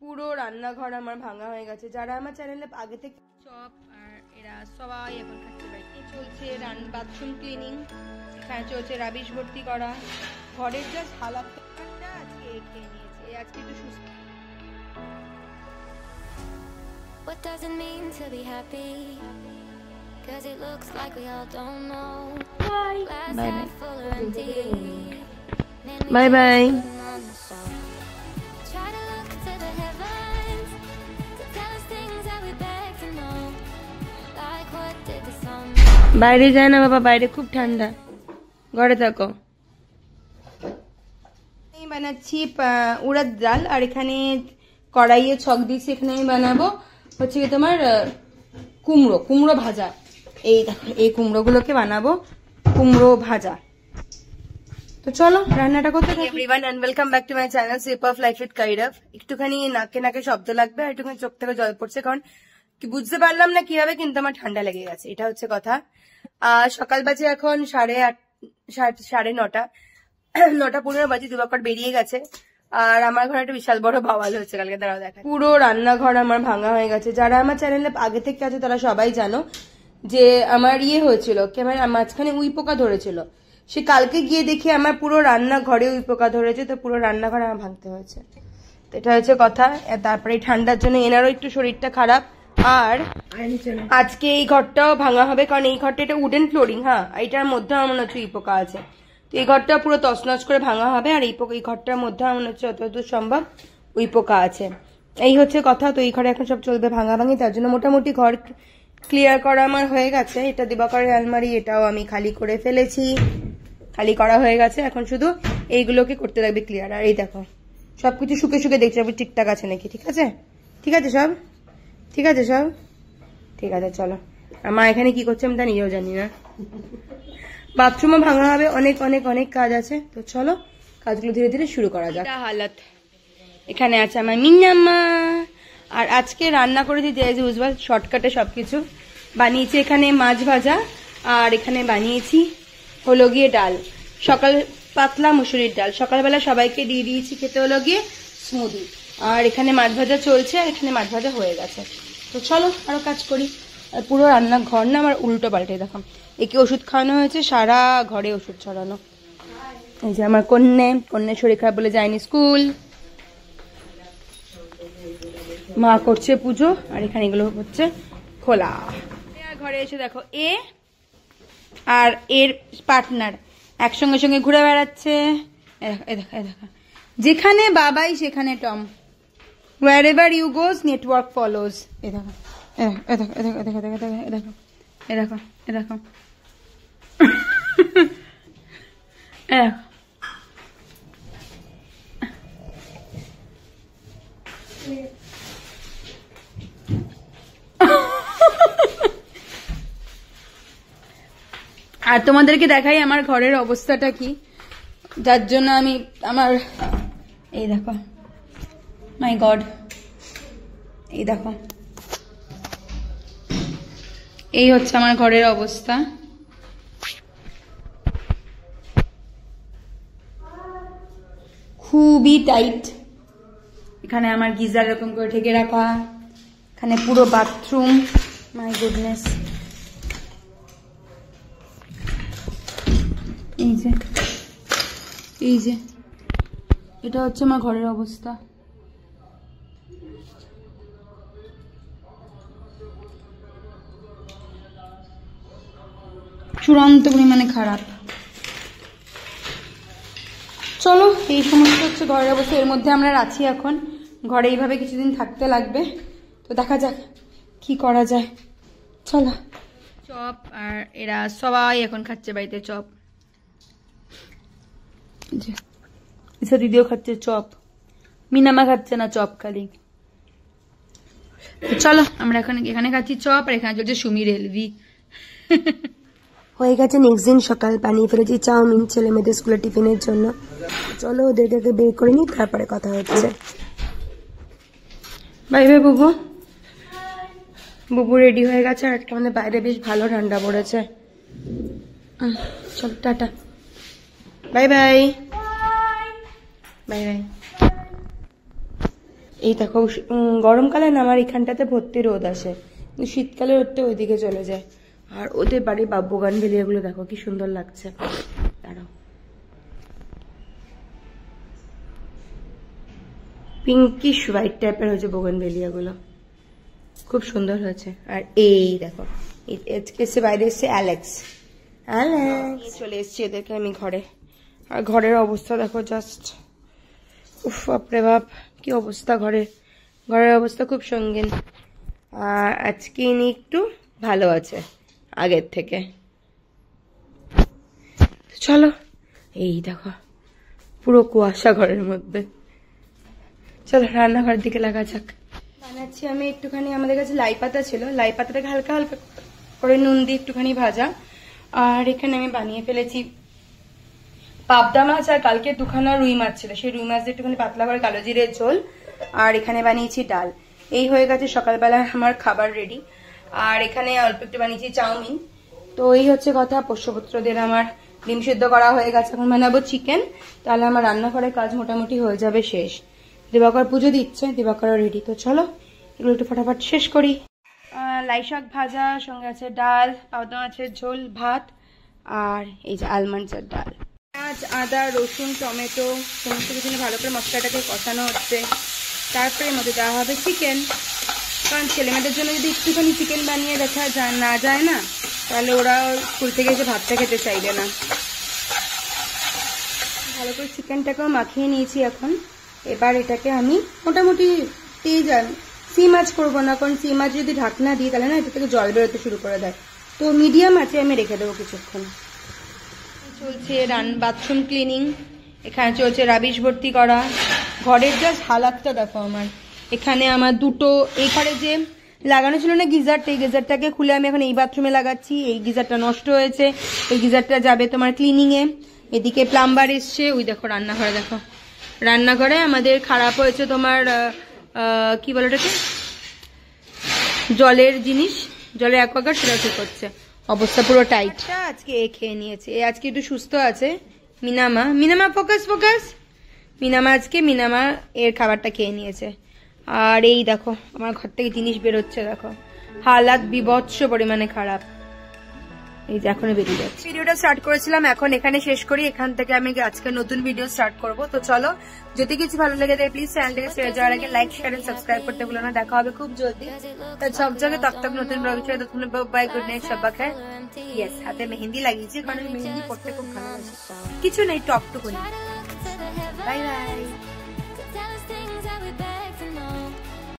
পুরো রান্নাঘর আমার ভাঙা হয়ে গেছে। যারা আমার চ্যানেলে আগে থেকে চপ আর এরা সবাই এখন খাচ্ছে বাড়িতে চলছে বাথরুম ক্লিনিং, এখানে চলছে রাবিশ ভর্তি করা, ঘরের জাস্ট হালাত আজকে খেয়ে নিয়েছে, আজকে একটু সুস্থ। What does it mean to be happy? Cause it looks like we all don't know. Glass half full or empty. Bye bye. Try to look to the heavens to tell us things that we beg to know. Like what did the sun do? বাইরে যায় না বাবা, বাইরে খুব ঠান্ডা, ঘরে থাকো। আমি বানাচ্ছি উড়দ ডাল, আর এখানে কড়াইয়ে ছক দিয়েছি, এখানে আমি বানাবো হচ্ছে কি তোমার কুমড়ো ভাজা। এই দেখো, এই কুমড়োগুলোকে বানাবো কুমড়ো ভাজা। তো চলো রান্নাটা করতে থাকি। Everyone and welcome back to my channel sip of life with কাইরাফ। একটুখানি নাকে শব্দ লাগবে, আর একটুখানি চোখ থেকে জল পড়ছে, কারণ কি বুঝতে পারলাম না কিভাবে, কিন্তু আমার ঠান্ডা লেগে গেছে, এটা হচ্ছে কথা। সকাল বাজে এখন 9:30 বাজে। দুবাকর বেরিয়ে গেছে, আর আমার ঘরে একটা বিশাল বড় বাওয়াল হচ্ছে কালকে, দাঁড়াও দেখা। পুরো রান্নাঘর আমার ভাঙা হয়ে গেছে। যারা আমার চ্যানেলে আগে থেকে আছে তারা সবাই জানো যে আমার হয়েছিল কি, আমার মাঝখানে উই পোকা ধরেছিল। সে কালকে গিয়ে দেখি আমার পুরো রান্নাঘরে উই পোকা ধরেছে, তো পুরো রান্নাঘর আমার ভাঙতে হয়েছে। তো এটা হচ্ছে কথা। তারপরে ঠান্ডার জন্য এনারও একটু শরীরটা খারাপ, আর আজকে এই ঘরটাও ভাঙা হবে, কারণ এই ঘরটা এটা উডেন ফ্লোরিং, হ্যাঁ, এইটার মধ্যে আমার মনে হচ্ছে উই পোকা আছে। তো এই ঘরটা পুরো তছনছ করে ভাঙা হবে, আর এই ঘরটার মধ্যে আমার মনে হচ্ছে যতদূর সম্ভব উই পোকা আছে। এই হচ্ছে কথা। তো এই ঘরে এখন সব চলবে ভাঙাভাঙি, তার জন্য মোটামুটি ঘর ক্লিয়ার করা আমার হয়ে গেছে। এটা দিবাকরের আলমারি, এটাও আমি খালি করে ফেলেছি, খালি করা হয়ে গেছে। এখন শুধু এইগুলোকে করতে লাগবে ক্লিয়ার। আর এই দেখো সবকিছু শুকে শুকে দেখছি ঠিকঠাক আছে নাকি। ঠিক আছে, ঠিক আছে সব ঠিক আছে, সব ঠিক আছে। চলো, আমার এখানে কি করছে আমি তা নিজেও জানি না। বাথরুমও ভাঙা হবে, অনেক অনেক অনেক কাজ আছে। তো চলো কাজগুলো ধীরে ধীরে শুরু করা যাক। হালাত এখানে আছে আমার মিনাম্মা, আর আজকে রান্না করেছি যে ইউজুয়াল শর্টকাটে সবকিছু বানিয়েছি। এখানে মাছ ভাজা, আর এখানে বানিয়েছি হলো গিয়ে ডাল, সকাল পাতলা মুসুরির ডাল। সকালবেলা সবাইকে দিয়ে দিয়েছি খেতে হলো গিয়ে স্মুদি, আর এখানে মাছ ভাজা চলছে, আর এখানে মাছ ভাজা হয়ে গেছে। তো চলো আরো কাজ করি। আর পুরো রান্নাঘর না আমার উল্টো পাল্টে দেখো, একে ওষুধ খাওয়ানো হয়েছে, সারা ঘরে ওষুধ ছড়ানো। এই যে আমার কন্যা শরীর খারাপ বলে যায়নি স্কুল, মা করছে পুজো, আর এখানে এগুলো হচ্ছে খোলা। ঘরে এসে দেখো এ আর এর পার্টনার একসঙ্গে সঙ্গে ঘুরে বেড়াচ্ছে। দেখো যেখানে বাবাই সেখানে Tom, wherever you goes network follows। এ দেখো আর তোমাদেরকে দেখাই আমার ঘরের অবস্থাটা কি, যার জন্য আমি আমার এই দেখো মাই গড, এই দেখো এই হচ্ছে আমার ঘরের অবস্থা। খুবই টাইট। এখানে আমার গিজার এরকম করে ঢেকে রাখা, এখানে পুরো বাথরুম, মাই গুডনেস। এই যে এটা হচ্ছে আমার ঘরের অবস্থা। চূড়ান্ত পরিমাণে খারাপ। চলো এই সমস্ত হচ্ছে ঘরের অবস্থা। এর মধ্যে আমরা আছি এখন ঘরে, এইভাবে কিছুদিন থাকতে লাগবে। তো দেখা যাক কি করা যায়। চলো। চপ, আর এরা সবাই এখন খাচ্ছে বাড়িতে চপ। দিদিও খাচ্ছে চপ, মিনামা খাচ্ছে না চপ খালি। চলো আমরা এখানে খাচ্ছি চপ, আর এখানে চলছে সুমির এলভি। হয়ে গেছে নেক্সট দিন সকাল, বানিয়ে ফেলেছি চাউমিন ছেলে মেয়েদের স্কুলের টিফিনের জন্য। চলো ওদেরকে বের করে নিই, তারপরে কথা হচ্ছে। বাই বাই বুবু। বুবু রেডি হয়ে গেছে, আর একটা আমাদের বাইরে বেশ ভালো ঠান্ডা পড়েছে। চল tata, bye bye bye bye. এই দেখো গরমকালে না আমার এখানটাতে ভর্তি রোদ আসে, কিন্তু শীতকালে রোদটা ওইদিকে চলে যায়। আর ওদের বাড়ির বোগানভেলিয়াগুলো দেখো কি সুন্দর লাগছে। দাঁড়াও, পিঙ্কিশ হোয়াইট টাইপের হয়েছে বোগানভেলিয়াগুলো, খুব সুন্দর হয়েছে। আর এই দেখো এসে বাইরে এসছে অ্যালেক্স চলে এসছি এদেরকে আমি ঘরে। আর ঘরের অবস্থা দেখো জাস্ট, উফ বাপরে বাপ কি অবস্থা ঘরের অবস্থা খুব সঙ্গীন। আর আজকে ইনি একটু ভালো আছে আগের থেকে। চলো, এই দেখো পুরো কুয়াশা ঘরের মধ্যে। চলো রান্নাঘরের দিকে লাগা যাক। বানাচ্ছি আমি একটুখানি, আমাদের কাছে লাই পাতা ছিল, লাই পাতাটাকে হালকা হালকা করে নুন দিয়ে একটুখানি ভাজা। আর এখানে আমি বানিয়ে ফেলেছি পাবদা মাছ, আর কালকে দুখানা রুই মাছ ছিল, সেই রুই মাছ দিয়ে একটুখানি পাতলা করে কালো জিরের ঝোল। আর এখানে বানিয়েছি ডাল। এই হয়ে গেছে সকালবেলা আমার খাবার রেডি। আর এখানে অল্প একটু বানিয়েছি চাউমিন। তো এই হচ্ছে কথা, পোষ্যপুত্রদের আমার ডিম সিদ্ধ করা হয়ে গেছে, এখন বানাবো চিকেন। তাহলে আমার রান্নাঘরের কাজ মোটামুটি হয়ে যাবে শেষ। দিবাকর পুজো দিচ্ছে, দিবাকরও রেডি। তো চলো এগুলো একটু ফটাফট শেষ করি। লাই শাক ভাজা, সঙ্গে আছে ডাল, পাবদা মাছের ঝোল, ভাত, আর এই যে আলমন্ডসের ডাল। পেঁয়াজ, আদা, রসুন, টমেটো সমস্ত কিছু ভালো করে মশলাটাকে কষানো হচ্ছে। তারপরে মধ্যে দেওয়া হবে চিকেন, কারণ ছেলেমেয়েদের জন্য যদি একটুখানি চিকেন বানিয়ে দেখা না যায় না, তাহলে ওরা স্কুল থেকে এসে ভাতটা খেতে চাইবে না। ভালো করে চিকেনটাকেও মাখিয়ে নিয়েছি এখন। এবার এটাকে আমি মোটামুটি তেজ সি মাছ করবো না, কারণ সি মাছ যদি ঢাকনা দিই তাহলে না এটা থেকে জল বেরোতে শুরু করে দেয়। তো মিডিয়াম আছে, আমি রেখে দেবো কিছুক্ষণ। চলছে বাথরুম ক্লিনিং, এখানে চলছে রাবিশ ভর্তি করা। ঘরের জাস্ট হালাতটা দেখো আমার। এখানে আমার দুটো এই ঘরে যে লাগানো ছিল না গিজারটা, এই গিজারটাকে খুলে আমি এখন এই বাথরুমে লাগাচ্ছি। এই গিজারটা নষ্ট হয়েছে, এই গিজারটা যাবে তোমার ক্লিনিং এ। এদিকে প্লাম্বার এসছে, ওই দেখো রান্নাঘরে দেখো, রান্নাঘরে আমাদের খারাপ হয়েছে তোমার কি বলে ওটাকে, জলের জিনিস, জলের অ্যাকোয়াগার্ড, সেটা ঠিক হচ্ছে। অবস্থা পুরো টাইট। আজকে এ খেয়ে নিয়েছে, আজকে একটু সুস্থ আছে। মিনামা ফোকাস মিনামা এর খাবারটা খেয়ে নিয়েছে। আর এই দেখো আমার ঘর থেকে জিনিস বেরোচ্ছে, দেখো হালাত বিভৎস পরিমাণে খারাপ। এই যে এখনো বেরিয়ে যাচ্ছে। ভিডিওটা স্টার্ট করেছিলাম, এখন এখানে শেষ করি। এখান থেকে আমি আজকে নতুন ভিডিও স্টার্ট করব। তো চলো, যদি কিছু ভালো লেগে থাকে প্লিজ চ্যানেলটাকে শেয়ার যাওয়ার আগে লাইক শেয়ার এন্ড সাবস্ক্রাইব করতে ভুলো না। দেখা হবে খুব জলদি সব জায়গায়। তক নতুন ব্লগ ছিল, তখন বাই, গুড নাইট, সব খায়। ইয়েস, হাতে মেহেন্দি লাগিয়েছি, কারণ মেহেন্দি পড়তে খুব ভালোবাসি। কিছু নেই, টক টুকুনি। Bye bye.